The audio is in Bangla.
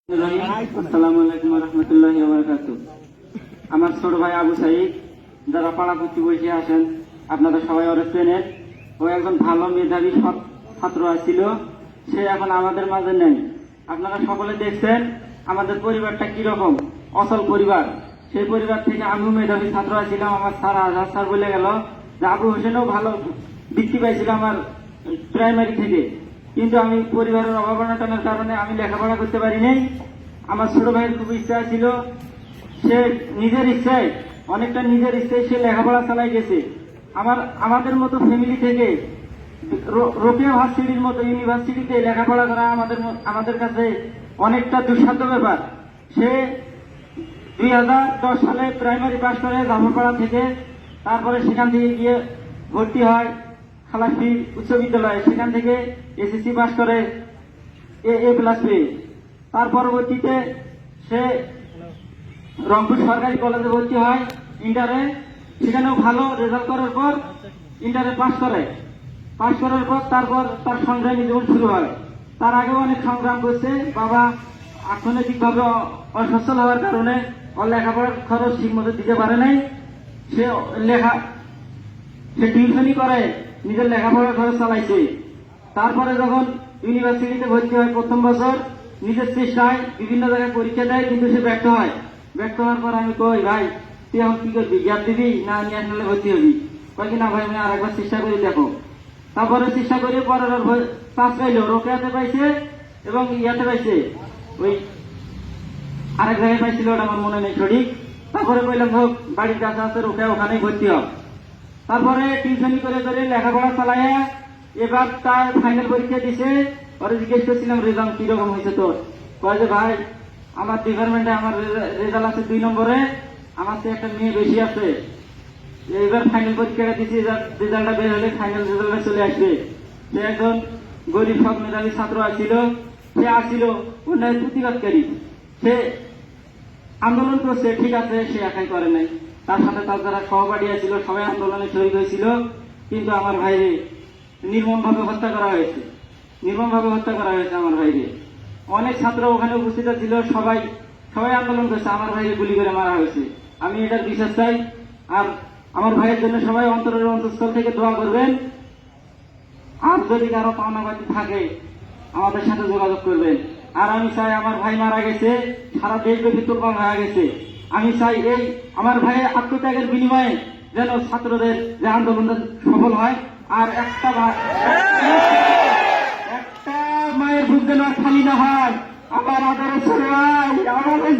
আসসালামু আলাইকুম রহমতুল্লাহি ওয়া বারাকাতুহু। আমার ছোট ভাই আবু সাইদ, যারা পাড়াপড়শি বসে আসেন, আপনারা সবাই ওরা চেনেন। ও একজন ভালো মেধাবী ছাত্র ছিল, সে এখন আমাদের মাঝে নেই। আপনারা সকলে দেখছেন আমাদের পরিবারটা কিরকম অচল পরিবার। সেই পরিবার থেকে আমিও মেধাবী ছাত্র ছিলাম। আমার স্যার আজহার স্যার বলে গেল যে আবু হোসেনও ভালো বৃত্তি পাইছিল আমার প্রাইমারি থেকে, কিন্তু আমি পরিবারের অভাবনাটনের কারণে আমি লেখাপড়া করতে পারি নাই। আমার ছোট ভাইয়ের খুব ইচ্ছা ছিল, সে নিজের ইচ্ছায় অনেকটা নিজের ইচ্ছায় সে লেখাপড়া চালাই গেছে। আমাদের মতো ফ্যামিলি থেকে রোকেয়া ভার্সিটির মতো ইউনিভার্সিটিতে লেখাপড়া করা আমাদের কাছে অনেকটা দুঃসাধ্য ব্যাপার। সে 2010 সালে প্রাইমারি পাস করে জাফরপাড়া থেকে, তারপরে সেখান থেকে গিয়ে ভর্তি হয় খালাসি উচ্চ বিদ্যালয়ে, সেখান থেকে এসএসসি পাস করে A+ পেয়ে। তার পরবর্তীতে সে রংপুর সরকারি কলেজে ভর্তি হয় ইন্টারে, সেখানেও ভালো রেজাল্ট করার পর ইন্টারে পাস করার পর তারপর তার সংগ্রামী জীবন শুরু হয়। তার আগেও অনেক সংগ্রাম করছে। বাবা অর্থনৈতিকভাবে অসচ্ছল হওয়ার কারণে ওর লেখাপড়ার খরচ ঠিক মতো দিতে পারে নাই। সে টিউশনই করে নিজের লেখাপড়ার খরচ চালাইছে। তারপরে যখন ইউনিভার্সিটিতে ভর্তি হয় প্রথম বছর নিজের চেষ্টায় বিভিন্ন জায়গায় পরীক্ষা দেয়, কিন্তু সে ব্যর্থ হয়। ব্যর্থ হওয়ার পর আমি কই, ভাই তুই এখন কি করবি, গ্যাপ দিবি না ন্যাশনালে ভর্তি হবি? কয় কি না ভাই আমি আরেকবার চেষ্টা করে দেখো। তারপরে চেষ্টা করে পরে চান্স পাইল, রোকেয়াতে পাইছে এবং ইয়াতে পাইছে, ওই আরেক জায়গায় পাইছিল, ওটা আমার মনে নেই সঠিক। তারপরে কইলাম হোক, বাড়ির কাছে আছে রোকেয়া, ওখানেই ভর্তি হোক। তারপরে টিউশনি করে করে লেখাপড়া চালাইয়া এবার তার ফাইনাল পরীক্ষা দিছে। পরে জিজ্ঞেস করছিলাম রেজাল্ট কিরকম হয়েছে তোর? কয় যে ভাই আমার ডিপার্টমেন্টে আমার রেজাল্ট আছে 2 নম্বরে, আমার তো একটা মেয়ে বেশি আছে। এবার ফাইনাল পরীক্ষাটা দিচ্ছি, রেজাল্টটা বের হলে ফাইনাল রেজাল্টটা চলে আসবে। সে একজন গরিব সব মেধাবী ছাত্র আসছিল, সে আসছিল অন্যায়ের প্রতিবাদকারী। সে আন্দোলন করছে, ঠিক আছে, সে একাই করে নাই, তার সাথে তার যারা সহপাঠী ছিল সবাই আন্দোলনে শহীদ হয়েছিল। কিন্তু আমার ভাইরে নির্মমভাবে হত্যা করা হয়েছে, আমার ভাইরে। অনেক ছাত্র ওখানে উপস্থিত ছিল, সবাই আন্দোলন করছে, আমার ভাইরে গুলি করে মারা হয়েছে। আমি এটার বিশ্বাস চাই। আর আমার ভাইয়ের জন্য সবাই অন্তরের অন্তঃস্থল থেকে দোয়া করবেন। আর যদি কারো পাওনাবাদী থাকে আমাদের সাথে যোগাযোগ করবেন। আর আমি চাই, আমার ভাই মারা গেছে, সারা দেশব্যাপী তোলপাড় হয়ে গেছে। আমি চাই এই আমার ভাইয়ের আত্মত্যাগের বিনিময়ে যেন ছাত্রদের যে আন্দোলন সফল হয়। আর একটা মায়ের বুক যেন খালি না হয়। আমার আদরের ছেলে ভাই, আমাদের